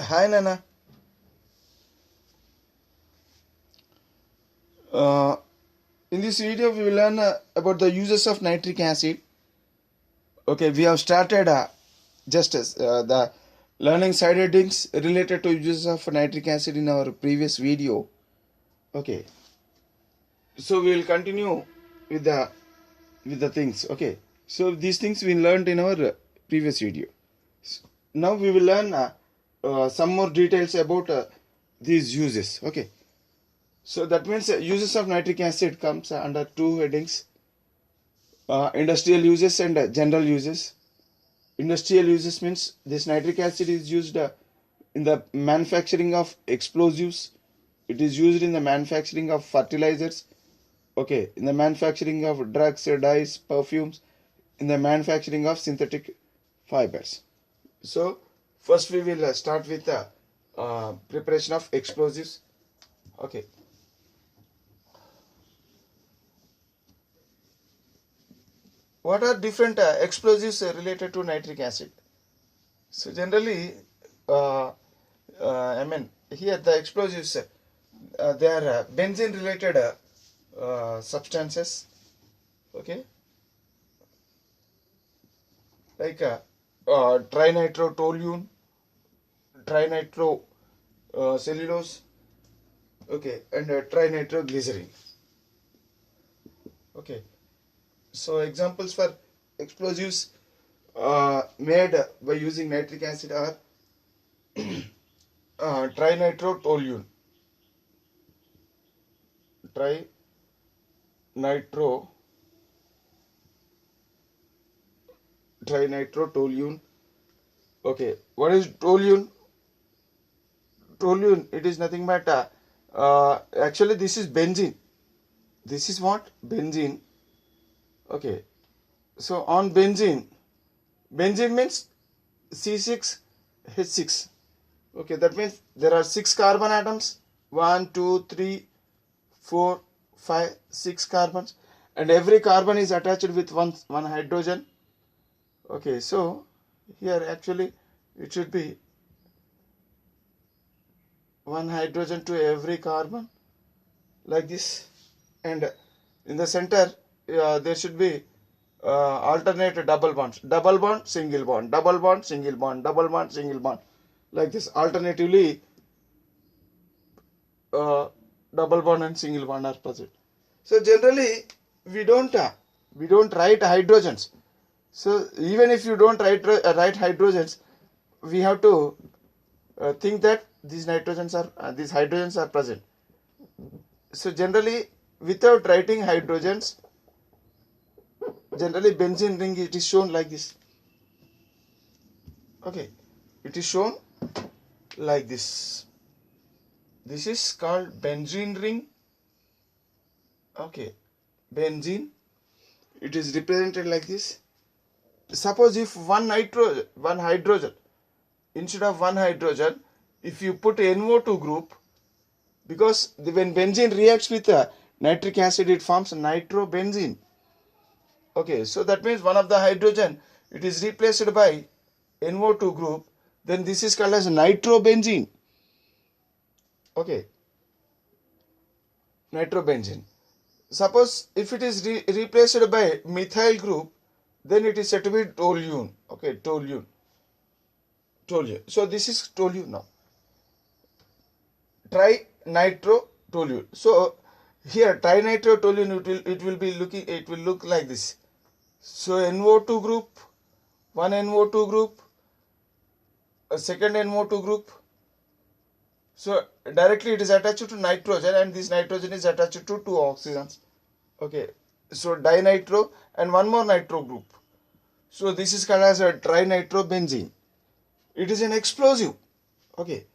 Hi Nana. Uh, in this video we will learn about the uses of nitric acid. Okay, we have started just the learning side headings related to uses of nitric acid in our previous video. Okay, so we will continue with the things. Okay, so these things we learned in our previous video. Now we will learn some more details about these uses. Okay. So that means uses of nitric acid comes under two headings: industrial uses and general uses. Industrial uses means this nitric acid is used in the manufacturing of explosives. It is used in the manufacturing of fertilizers. Okay, in the manufacturing of drugs, dyes, perfumes, in the manufacturing of synthetic fibers. So first we will start with the preparation of explosives. Okay. What are different explosives related to nitric acid? So generally, here the explosives, they are benzene related substances. Okay, like trinitrotoluene, trinitro cellulose. Okay, and trinitroglycerin. Okay, so examples for explosives made by using nitric acid are trinitrotoluene, trinitro trinitrotoluene. Okay, what is toluene? Toluene, it is nothing but actually this is benzene. This is what? Benzene. Okay, so on benzene, benzene means C6H6. Okay, that means there are 6 carbon atoms: 1, 2, 3, 4, 5, 6 carbons, and every carbon is attached with one hydrogen. Okay, so here actually it should be one hydrogen to every carbon, like this, and in the center there should be alternate double bonds: double bond, single bond, double bond, single bond, double bond, single bond, like this. Alternatively, uh, double bond and single bond are present. So generally we don't write hydrogens. So even if you don't write hydrogens, we have to think that these hydrogens are present. So generally, without writing hydrogens, generally benzene ring, it is shown like this. Okay, it is shown like this. This is called benzene ring. Okay, benzene, it is represented like this. Suppose if one hydrogen, instead of one hydrogen, if you put NO2 group, because when benzene reacts with nitric acid, it forms nitrobenzene. Okay, so that means one of the hydrogen, it is replaced by NO2 group, then this is called as nitrobenzene. Okay, nitrobenzene. Suppose if it is replaced by methyl group, then it is said to be toluene. Okay, toluene. So this is toluene now. Trinitrotoluene. So here trinitrotoluene, it will look like this. So NO2 group, one NO2 group, a second NO2 group. So directly it is attached to nitrogen, and this nitrogen is attached to two oxygens. Okay, so dinitro and one more nitro group. So this is called as a trinitrobenzene. It is an explosive. Okay,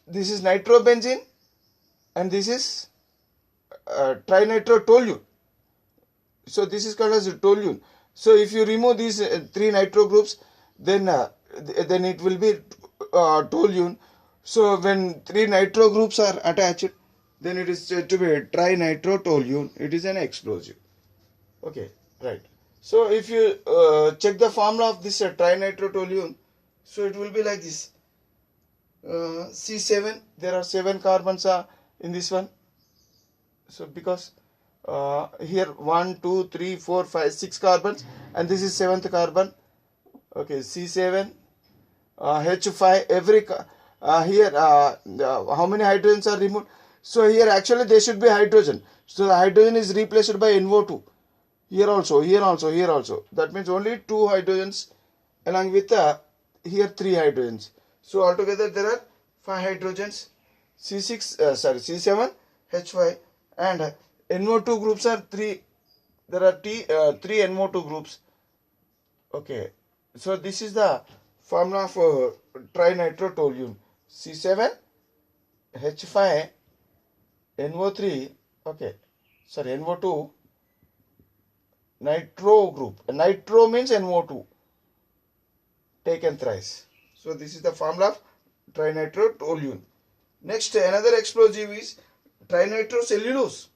this is nitrobenzene and this is trinitrotoluene. So this is called as a toluene. So if you remove these three nitro groups, then it will be toluene. So when three nitro groups are attached, then it is said to be trinitrotoluene. It is an explosive. Okay, right. So if you check the formula of this trinitrotoluene, so it will be like this. C7, there are 7 carbons in this one. So because here 1, 2, 3, 4, 5, 6 carbons, and this is 7th carbon. Okay, C7, H5, here how many hydrogens are removed? So here actually there should be hydrogen. So the hydrogen is replaced by NO2. Here also, here also, here also. That means only 2 hydrogens along with here 3 hydrogens. So altogether there are 5 hydrogens. C7, H5, and NO2 groups are 3. There are 3 NO2 groups. Okay. So this is the formula of trinitrotoluene. C7, H5, NO3, okay, sorry, NO2, nitro group. Nitro means NO2, taken thrice. So this is the formula of trinitrotoluene. Next, another explosive is trinitrocellulose.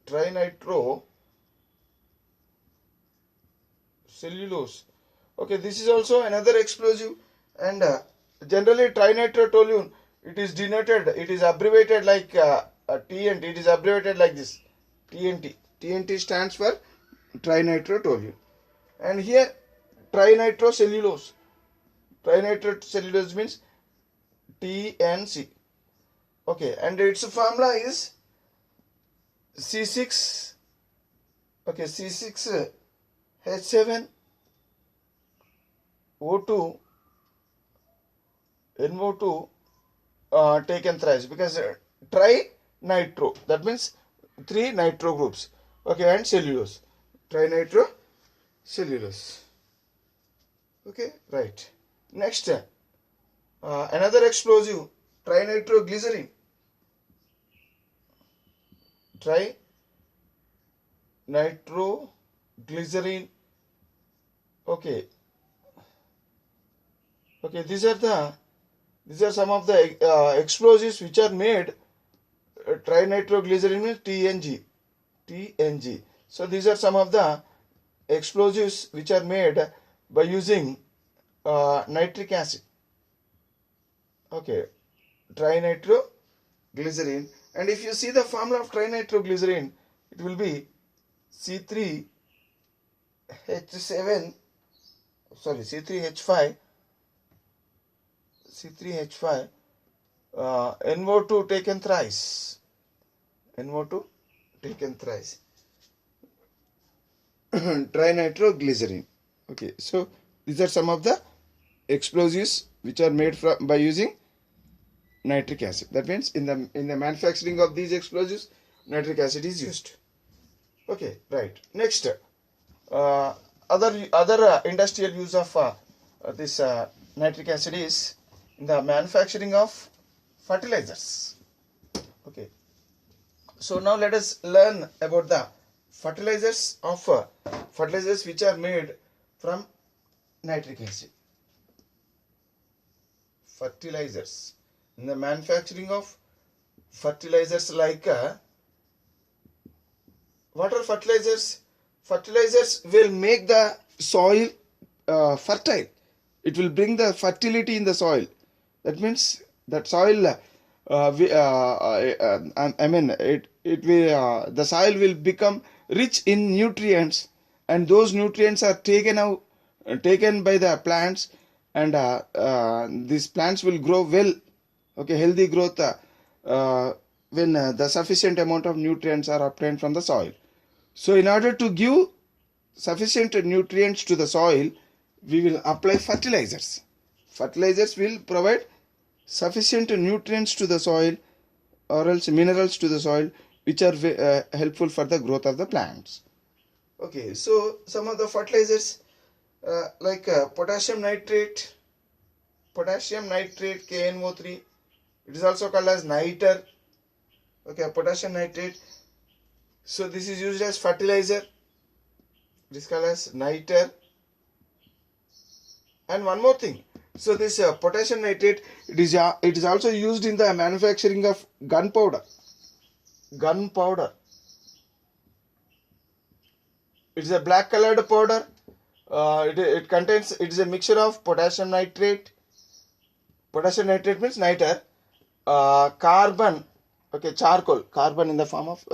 Trinitrocellulose. Okay, this is also another explosive, and generally trinitrotoluene, it is denoted, it is abbreviated like TNT. It is abbreviated like this, TNT. TNT stands for trinitrotoluene. And here trinitrocellulose. Trinitrocellulose means TNC. Okay, and its formula is C6. Okay, C6 H7 O2 NO2 taken thrice, because tri-nitro, that means 3 nitro groups. Okay, and cellulose, trinitrocellulose. Okay, right. Next, another explosive, trinitroglycerin. Trinitroglycerin. Okay. Okay, these are some of the explosives which are made. Trinitroglycerin means TNG. So these are some of the explosives which are made by using nitric acid. Okay, trinitroglycerin. And if you see the formula of trinitroglycerin, it will be C3H5 NO2 taken thrice. NO2 taken thrice. Trinitroglycerin. Okay, so these are some of the explosives which are made by using nitric acid. That means in the manufacturing of these explosives, nitric acid is used. Okay, right. Next, other industrial use of this nitric acid is in the manufacturing of fertilizers. Okay, so now let us learn about the fertilizers which are made from nitric acid. Fertilizers, in the manufacturing of fertilizers, like what are fertilizers? Fertilizers will make the soil fertile. It will bring the fertility in the soil. That means that soil, the soil will become rich in nutrients, and those nutrients are taken by the plants, and these plants will grow well. Okay, healthy growth when the sufficient amount of nutrients are obtained from the soil. So in order to give sufficient nutrients to the soil, we will apply fertilizers. Fertilizers will provide sufficient nutrients to the soil, or else minerals to the soil, which are helpful for the growth of the plants. Okay, so some of the fertilizers like potassium nitrate, KNO3. It is also called as niter. Okay, potassium nitrate. So this is used as fertilizer. It is called as niter. And one more thing. So this potassium nitrate, it is also used in the manufacturing of gunpowder. It is a black colored powder it contains, it is a mixture of potassium nitrate. Potassium nitrate means niter, carbon, okay, charcoal, carbon in the form of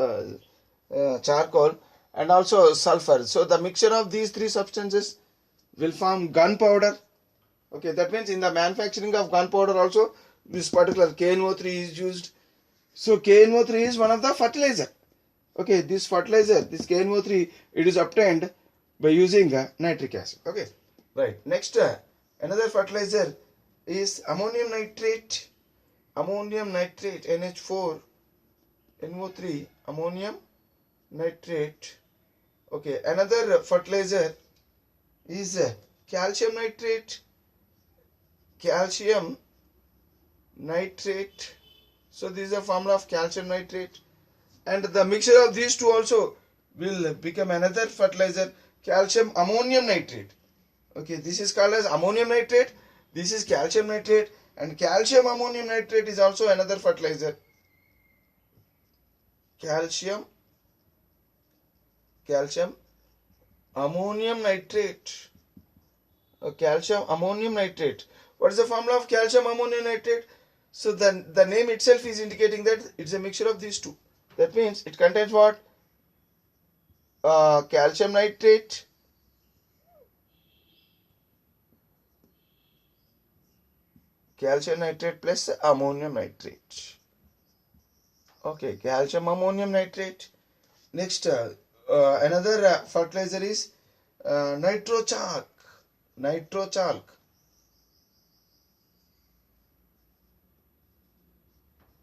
charcoal, and also sulfur. So the mixture of these three substances will form gunpowder. Okay, that means in the manufacturing of gunpowder also this particular KNO3 is used. So KNO3 is one of the fertilizer. Okay, this fertilizer, this KNO3, it is obtained by using nitric acid. Okay, right. Next, another fertilizer is ammonium nitrate. Ammonium nitrate, NH4, NO3, ammonium nitrate. Okay, another fertilizer is calcium nitrate. Calcium nitrate. So this is a formula of calcium nitrate, and the mixture of these two also will become another fertilizer, calcium ammonium nitrate. Okay, this is called as ammonium nitrate, this is calcium nitrate, and calcium ammonium nitrate is also another fertilizer. Calcium ammonium nitrate. Calcium ammonium nitrate. What is the formula of calcium ammonium nitrate? So the name itself is indicating that it's a mixture of these two. That means it contains what? Calcium nitrate, plus ammonium nitrate. Okay, calcium ammonium nitrate. Next, another fertilizer is nitrochalk. Nitrochalk.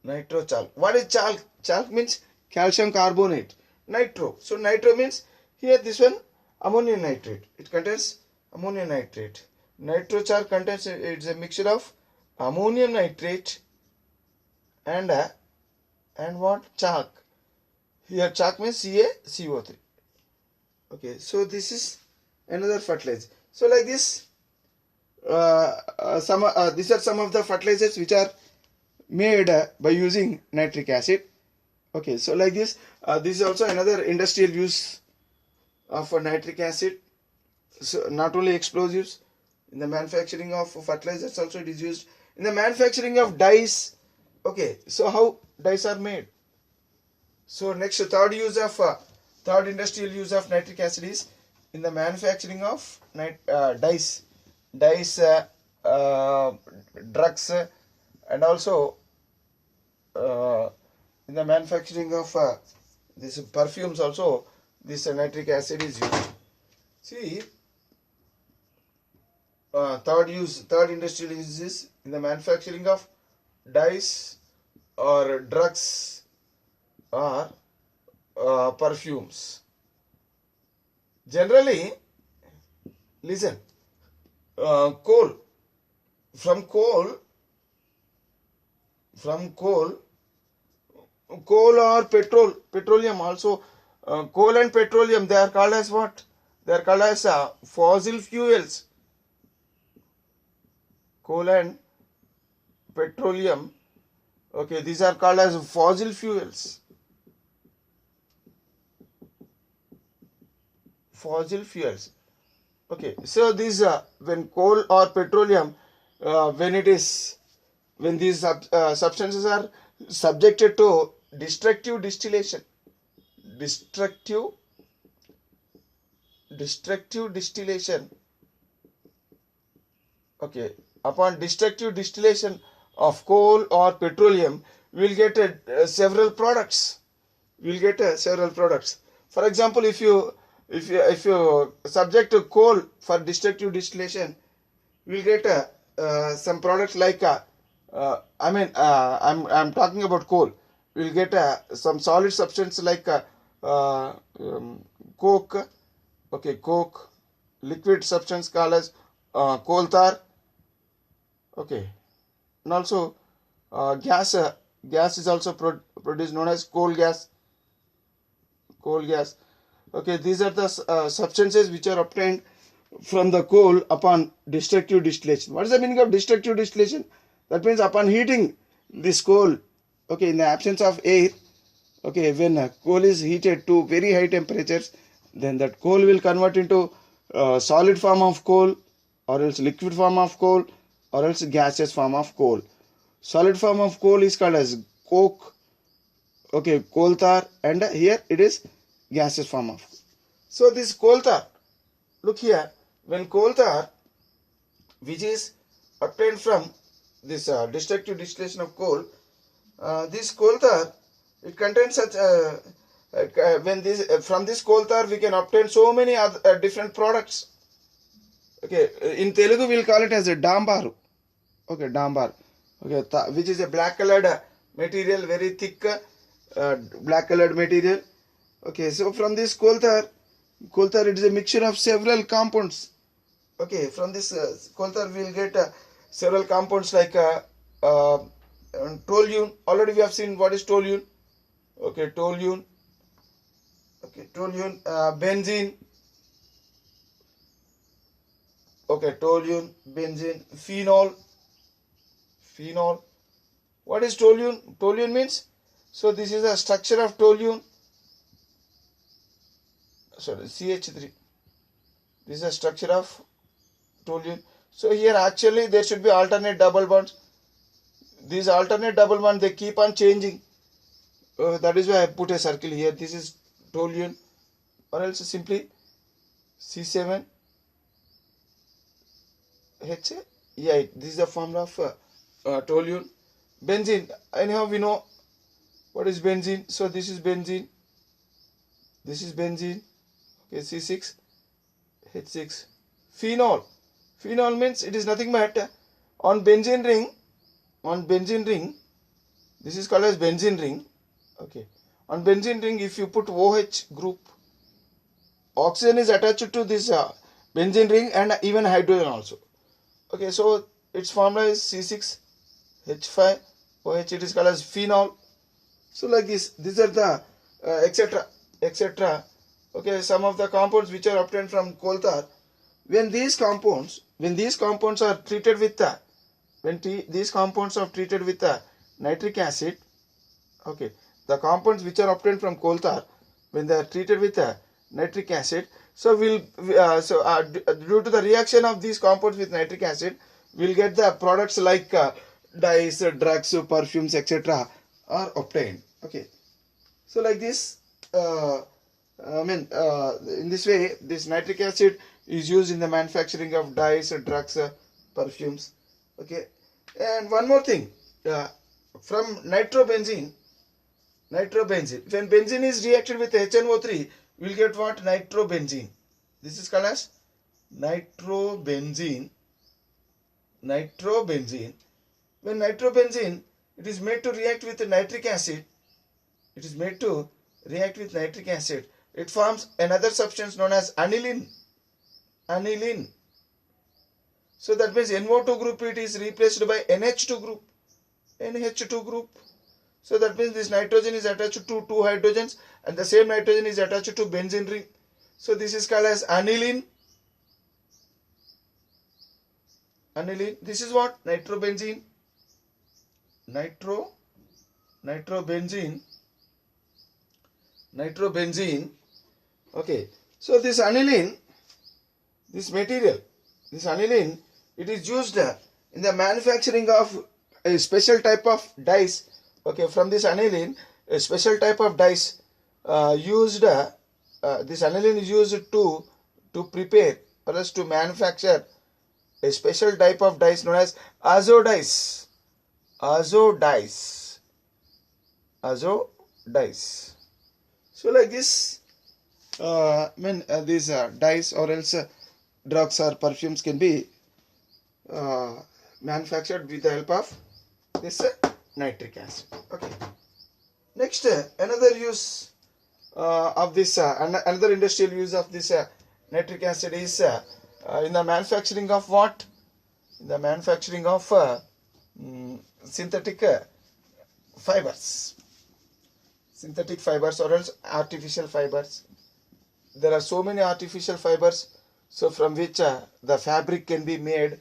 Nitrochalk. What is chalk? Chalk means calcium carbonate. Nitro. So nitro means here this one ammonium nitrate. It contains ammonium nitrate. Nitrochalk contains, it's a mixture of ammonium nitrate and what? Chalk. Here chalk means CaCO3. Okay, so this is another fertilizer. So like this, these are some of the fertilizers which are made by using nitric acid. Okay, so like this, this is also another industrial use of nitric acid. So not only explosives, in the manufacturing of fertilizers also it is used. In the manufacturing of dyes. Okay, so how dyes are made? So next, third industrial use of nitric acid is in the manufacturing of dyes, drugs, and also in the manufacturing of these perfumes also this nitric acid is used. See, third industrial use is in the manufacturing of dyes or drugs or perfumes. Generally, listen, coal or petroleum also, coal and petroleum, they are called as what? They are called as fossil fuels. Coal and petroleum, okay, these are called as fossil fuels. Okay, so these when coal or petroleum, when these substances are subjected to destructive distillation. Okay, upon destructive distillation of coal or petroleum, we will get several products. For example, if you subject to coal for destructive distillation, we will get some products like I'm talking about coal. We will get some solid substance like coke. Okay, coke. Liquid substance called as coal tar. Okay, and also gas is also produced, known as coal gas. Okay, these are the substances which are obtained from the coal upon destructive distillation. What is the meaning of destructive distillation? That means upon heating this coal, okay, in the absence of air, okay, when coal is heated to very high temperatures, then that coal will convert into solid form of coal, or else liquid form of coal, or else gaseous form of coal. Solid form of coal is called as coke, okay, coal tar, and here it is gaseous form of. So this coal tar, look here, when coal tar, which is obtained from this destructive distillation of coal, this coal tar, it contains such when this from this coal tar we can obtain so many other different products. Okay, in Telugu we'll call it as a dambaru. Okay, dambar. Okay, which is a black colored material, very thick black colored material. Okay, so from this coal tar it is a mixture of several compounds. Okay, from this coal tar we will get several compounds like toluene. Already we have seen what is toluene. Okay, toluene. Okay, toluene, benzene. Okay, toluene, benzene, phenol. Phenol. What is toluene? Toluene means, so this is a structure of toluene. Sorry, CH3. This is a structure of toluene. So here actually there should be alternate double bonds. These alternate double bonds, they keep on changing. That is why I put a circle here. This is toluene, or else simply C7 H8. This is the formula of toluene. Benzene, anyhow we know what is benzene. So this is benzene. This is benzene. Okay, C6 H6. Phenol. Phenol means it is nothing but on benzene ring. On benzene ring, this is called as benzene ring. Okay, on benzene ring, if you put OH group, oxygen is attached to this benzene ring and even hydrogen also. Okay, so its formula is C6H5OH. It is called as phenol. So like this, these are the etc. Okay, some of the compounds which are obtained from coal tar. When these compounds are treated with these compounds are treated with nitric acid. Okay, the compounds which are obtained from coal tar, when they are treated with nitric acid, so due to the reaction of these compounds with nitric acid, we'll get the products like dyes, drugs, perfumes, etc. are obtained. Okay, so like this, in this way, this nitric acid is used in the manufacturing of dyes, drugs, perfumes. Okay, and one more thing, from nitrobenzene, when benzene is reacted with HNO3, we'll get what? Nitrobenzene. This is called as nitrobenzene. When nitrobenzene, it is made to react with nitric acid. It forms another substance known as aniline. So that means NO2 group, it is replaced by NH2 group. So that means this nitrogen is attached to two hydrogens, and the same nitrogen is attached to benzene ring. So this is called as aniline. This is what? Nitrobenzene. Nitrobenzene. Okay. So this aniline, it is used in the manufacturing of a special type of dyes. Okay, from this aniline, a special type of dyes used. This aniline is used to prepare or else to manufacture a special type of dyes known as azo dyes. So like this, these dyes or else drugs or perfumes can be manufactured with the help of this nitric acid. Okay. Next, another use of this, another industrial use of this nitric acid is in the manufacturing of what? In the manufacturing of synthetic fibers. Synthetic fibers or else artificial fibers. There are so many artificial fibers, so from which the fabric can be made.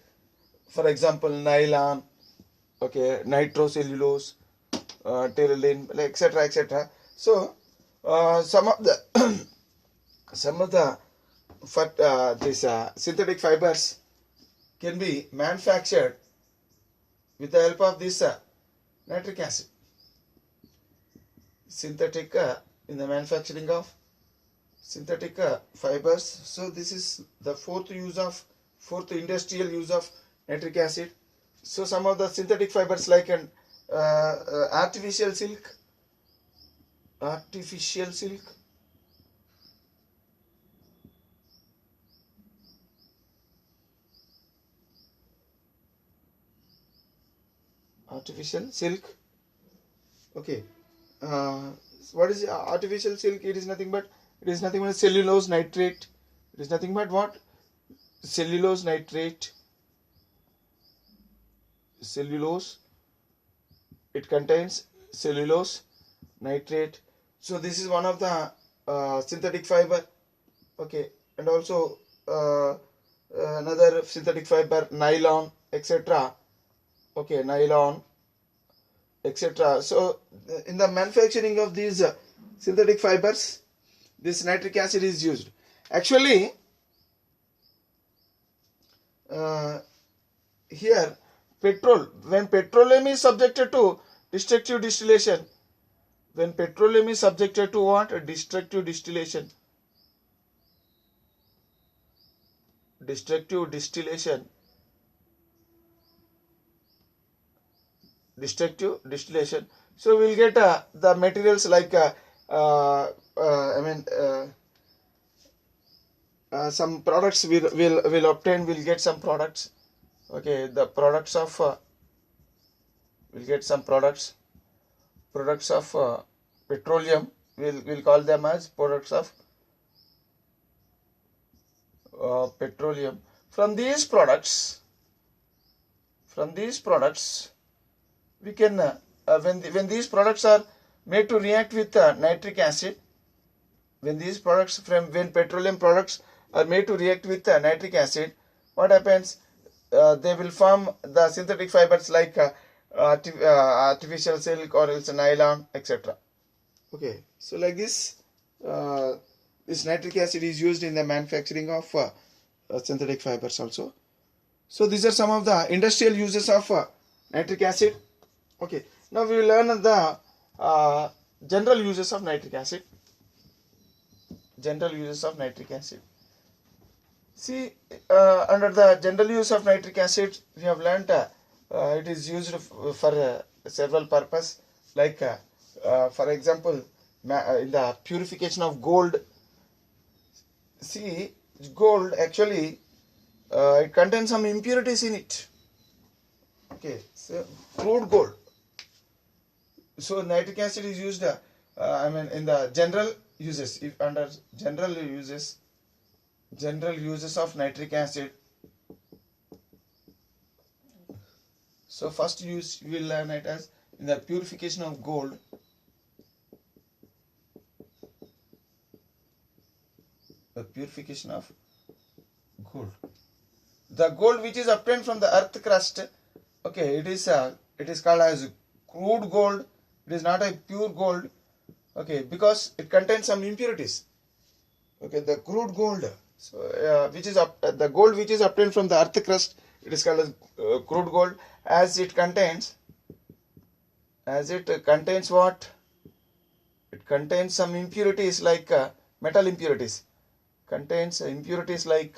For example, nylon, okay, nitrocellulose, terylene, etc. So some of the these synthetic fibers can be manufactured with the help of this nitric acid. Synthetic in the manufacturing of synthetic fibers. So this is the fourth industrial use of nitric acid. So some of the synthetic fibers like an artificial silk, artificial silk, okay. What is artificial silk? It is nothing but cellulose nitrate. It is nothing but what? Cellulose nitrate. Cellulose. It contains cellulose nitrate. So this is one of the synthetic fiber. Okay, and also another synthetic fiber, nylon, etc. Okay, nylon, etc. So in the manufacturing of these synthetic fibers, this nitric acid is used. Actually, here when petroleum is subjected to destructive distillation, when petroleum is subjected to what? Destructive distillation. Destructive distillation. So we'll get the materials like some products we'll obtain. We'll get some products. Okay, the products of we'll get some products of petroleum. We'll call them as products of petroleum. From these products, we can when these products are made to react with nitric acid, when petroleum products are made to react with nitric acid, what happens? They will form the synthetic fibers like artificial silk or else nylon, etc. Okay, so like this, this nitric acid is used in the manufacturing of synthetic fibers also. So these are some of the industrial uses of nitric acid. Okay, now we will learn the general uses of nitric acid. General uses of nitric acid. See, under the general use of nitric acid, we have learnt it is used for several purposes, like for example, in the purification of gold. See, gold actually it contains some impurities in it. Okay, so crude gold. So nitric acid is used in the general uses. If under general uses of nitric acid, so first use we will learn it as in the purification of gold. The purification of gold. The gold which is obtained from the earth crust, okay, it is called as crude gold. It is not a pure gold, okay, because it contains some impurities. Okay, the crude gold, so the gold which is obtained from the earth crust, it is called as crude gold, as it contains what? It contains some impurities like metal impurities. Contains impurities like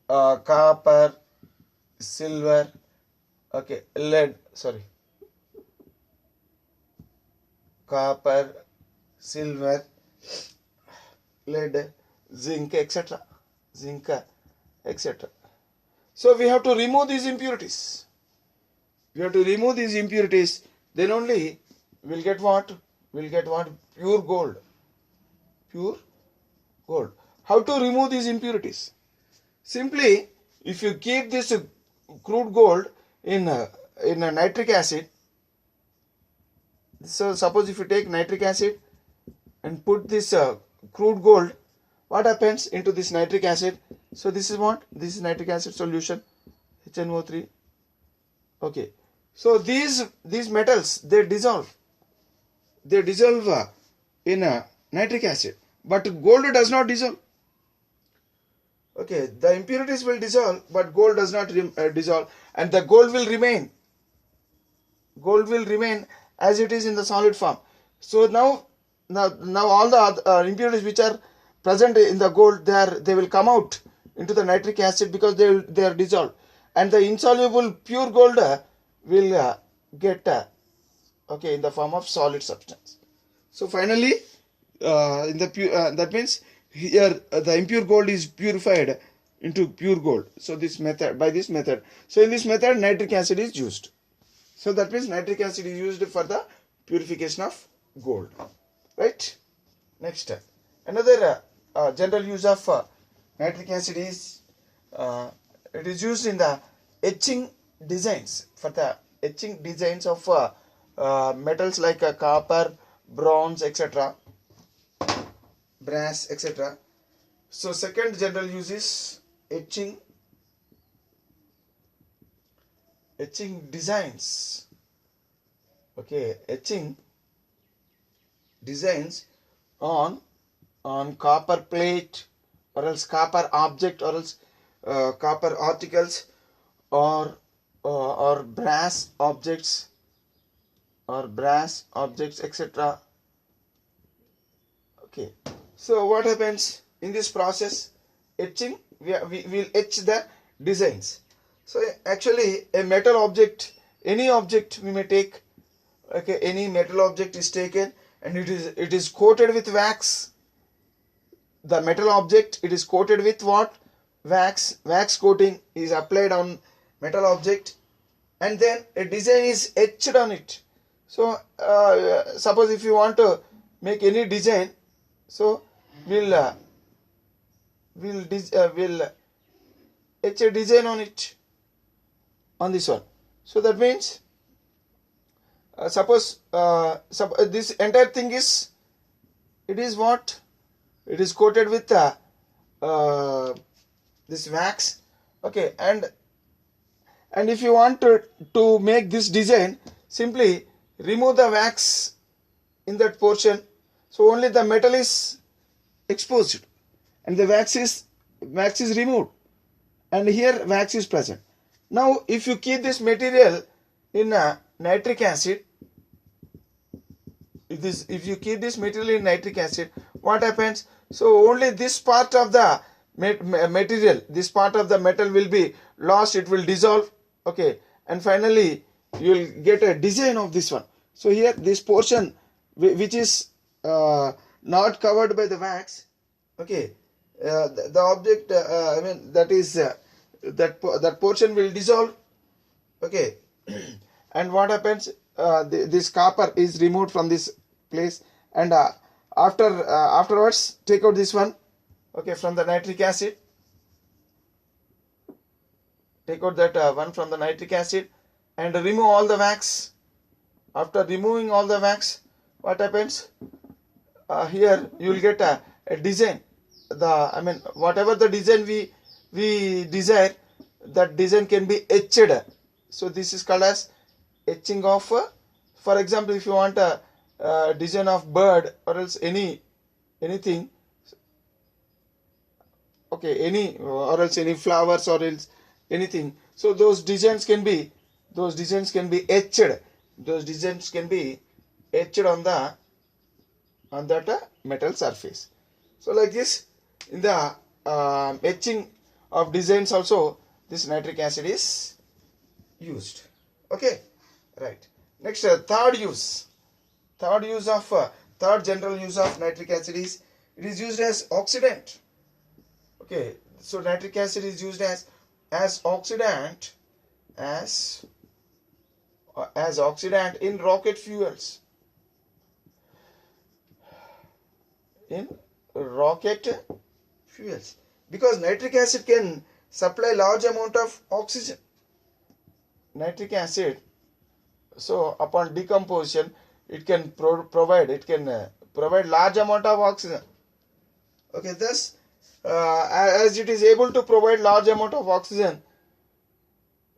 copper, silver, okay, lead, copper, silver, lead, zinc, etc. So we have to remove these impurities. Then only we'll get what? Pure gold. How to remove these impurities? Simply, if you keep this crude gold in a nitric acid, so suppose if you take nitric acid and put this crude gold, what happens into this nitric acid? So this is what? This is nitric acid solution, HNO3. Okay, so these metals, they dissolve. they dissolve in nitric acid, but gold does not dissolve. Okay, the impurities will dissolve, but gold does not dissolve, and the gold will remain. Gold will remain as it is in the solid form. So now all the impurities which are present in the gold, they will come out into the nitric acid because they are dissolved, and the insoluble pure gold will get okay, in the form of solid substance. So finally, in the pure, that means here the impure gold is purified into pure gold. So this method, by this method, so in this method nitric acid is used. So that means nitric acid is used for the purification of gold, right? Next, another general use of nitric acid is it is used in the etching designs, for the etching designs of metals like copper, bronze, etc., brass, etc. So second general use is etching designs. Okay, etching designs on copper plate, or else copper object, or else copper articles, or brass objects, etc. Okay, so what happens in this process? Etching, we will etch the designs. So actually a metal object, any object we may take, okay, any metal object is taken and it is coated with wax. The metal object, it is coated with what? Wax coating is applied on metal object, and then a design is etched on it. So suppose if you want to make any design, so we'll etch a design on it, on this one. So that means suppose this entire thing is, it is what? It is coated with this wax. Okay, and if you want to make this design, simply remove the wax in that portion, so only the metal is exposed and the wax is removed, and here wax is present. Now if you keep this material in nitric acid, if you keep this material in nitric acid, what happens? So only this part of the material, this part of the metal will be lost, it will dissolve. Okay, and finally you will get a design of this one. So here this portion which is not covered by the wax, okay, the object, I mean, that is that portion will dissolve. Okay, and what happens? This copper is removed from this place, and afterwards take out this one, okay, from the nitric acid. Take out that one from the nitric acid and remove all the wax. After removing all the wax, what happens? Here you will get a design. I mean, whatever the design we desire, that design can be etched. So this is called as etching of, for example, if you want a design of bird or else anything, okay, or else any flowers or else anything. So those designs can be etched. Those designs can be etched on that metal surface. So like this, in the etching of designs also, this nitric acid is used. Okay, right. Next, third general use of nitric acid is, it is used as oxidant. Okay, so nitric acid is used as oxidant, as oxidant in rocket fuels. Because nitric acid can supply large amount of oxygen. Nitric acid, so upon decomposition, it can provide large amount of oxygen. Okay, thus as it is able to provide large amount of oxygen,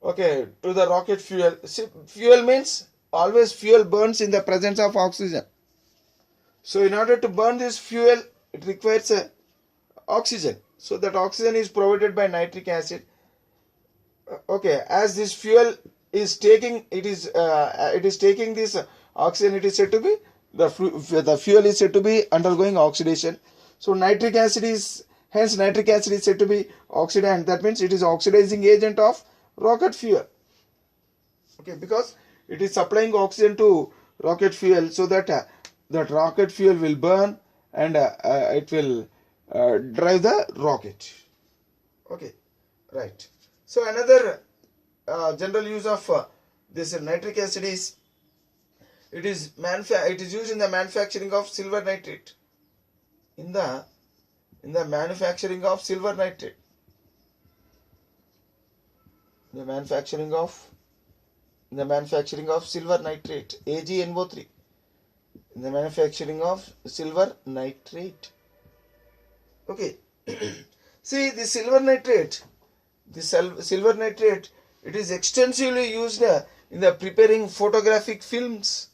okay, to the rocket fuel. See, fuel means always fuel burns in the presence of oxygen. So in order to burn this fuel, it requires oxygen. So that oxygen is provided by nitric acid. Okay, as this fuel is taking, it is taking this oxygen. It is said to be the fuel is said to be undergoing oxidation. So nitric acid is said to be oxidant. That means it is oxidizing agent of rocket fuel. Okay, because it is supplying oxygen to rocket fuel, so that that rocket fuel will burn, and it will drive the rocket. Okay, right. So another general use of this nitric acid is it is used in the manufacturing of silver nitrate. In the manufacturing of silver nitrate. The manufacturing of silver nitrate, AgNO3. In the manufacturing of silver nitrate. Okay. See, the silver nitrate, it is extensively used in the preparing photographic films.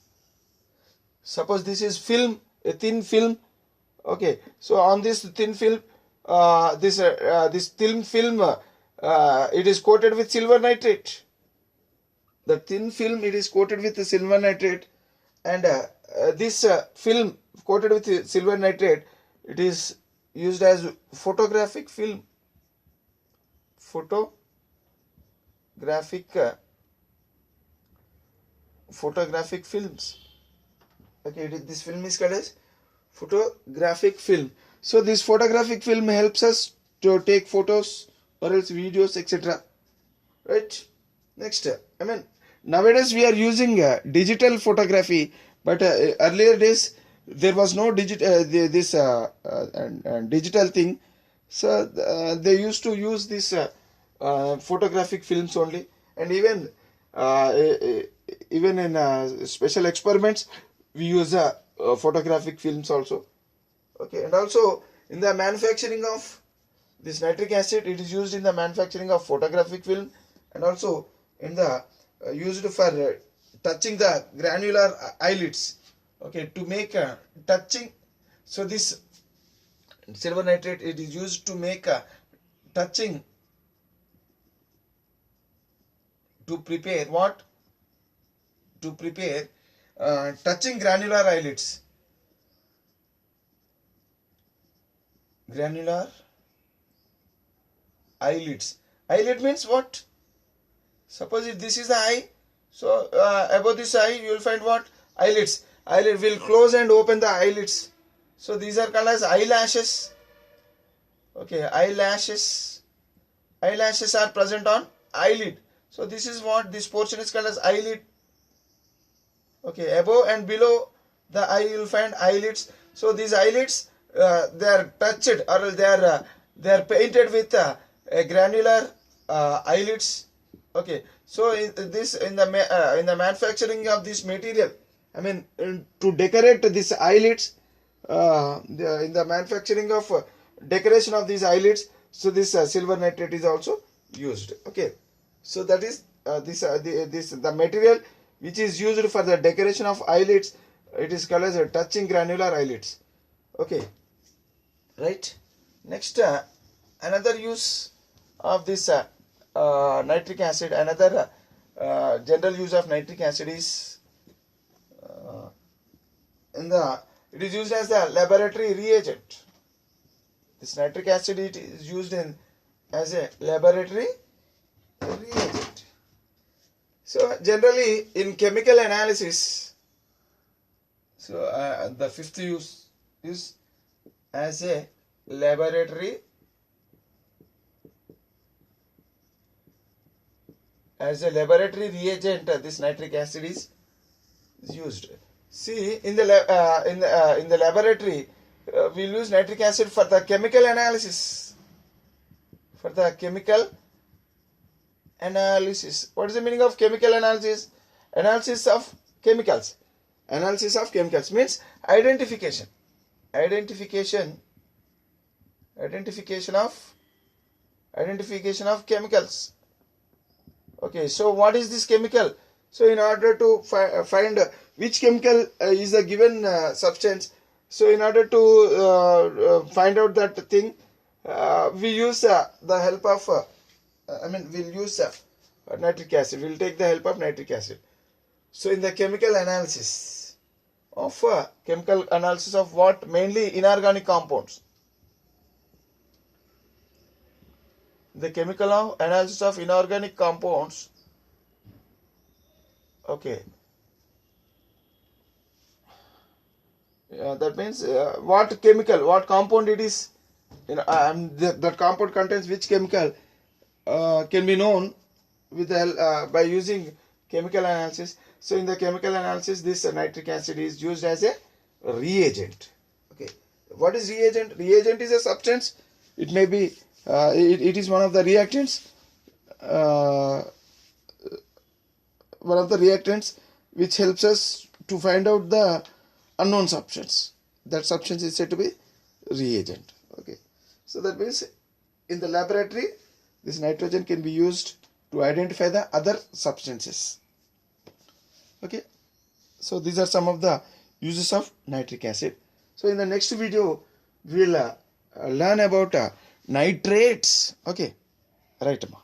Suppose this is film, a thin film. Okay, so on this thin film, this thin film, it is coated with silver nitrate. The thin film, it is coated with the silver nitrate, and this film coated with silver nitrate, it is used as photographic film. Photographic films. Okay, this film is called as photographic film. So this photographic film helps us to take photos or else videos, etc. Right? Next, nowadays we are using digital photography, but earlier days there was no digital thing. So they used to use this photographic films only, and even in special experiments we use photographic films also. Okay, and also in the manufacturing of this nitric acid, it is used in the manufacturing of photographic film, and also in the used for touching the granular eyelids. Okay, to make touching. So this silver nitrate, it is used to make touching, to prepare what? To prepare touching granular eyelids. Granular eyelids. Eyelid means what? Suppose if this is the eye, so above this eye you will find what? Eyelids. Eyelid will close and open the eyelids. So these are called as eyelashes. Okay, eyelashes. Eyelashes are present on eyelid. So this is what this portion is called as eyelid. Okay, above and below the eye you will find eyelids. So these eyelids, they are touched, or they are painted with granular eyelids. Okay, so in the manufacturing of this material, to decorate this eyelids, in the manufacturing of decoration of these eyelids, so this silver nitrate is also used. Okay, so that is the material which is used for the decoration of eyelids. It is called as touching granular eyelids. Okay, right. Next, another use of this nitric acid, another general use of nitric acid is it is used as a laboratory reagent. This nitric acid, it is used as a laboratory reagent. So generally in chemical analysis, so the fifth use is as a laboratory reagent. This nitric acid is used. See, in the laboratory, we use nitric acid for the chemical analysis. For the chemical analysis. What is the meaning of chemical analysis? Analysis of chemicals. Analysis of chemicals means identification. Identification of chemicals. Okay, so what is this chemical? So in order to find which chemical is a given substance, So in order to find out that thing, we use the help of we'll use nitric acid. We'll take the help of nitric acid. So in the chemical analysis of what? Mainly inorganic compounds. The chemical analysis of inorganic compounds. Okay. That means what compound it is. That compound contains which chemical can be known with by using chemical analysis. So in the chemical analysis, this nitric acid is used as a reagent. Okay, what is reagent? Reagent is a substance. It may be it is one of the reactants. One of the reactants which helps us to find out the unknown substance. That substance is said to be reagent. Okay, so that means in the laboratory, this nitrogen can be used to identify the other substances. Okay, so these are some of the uses of nitric acid. So in the next video, we will learn about nitrates. Okay, right, Ma.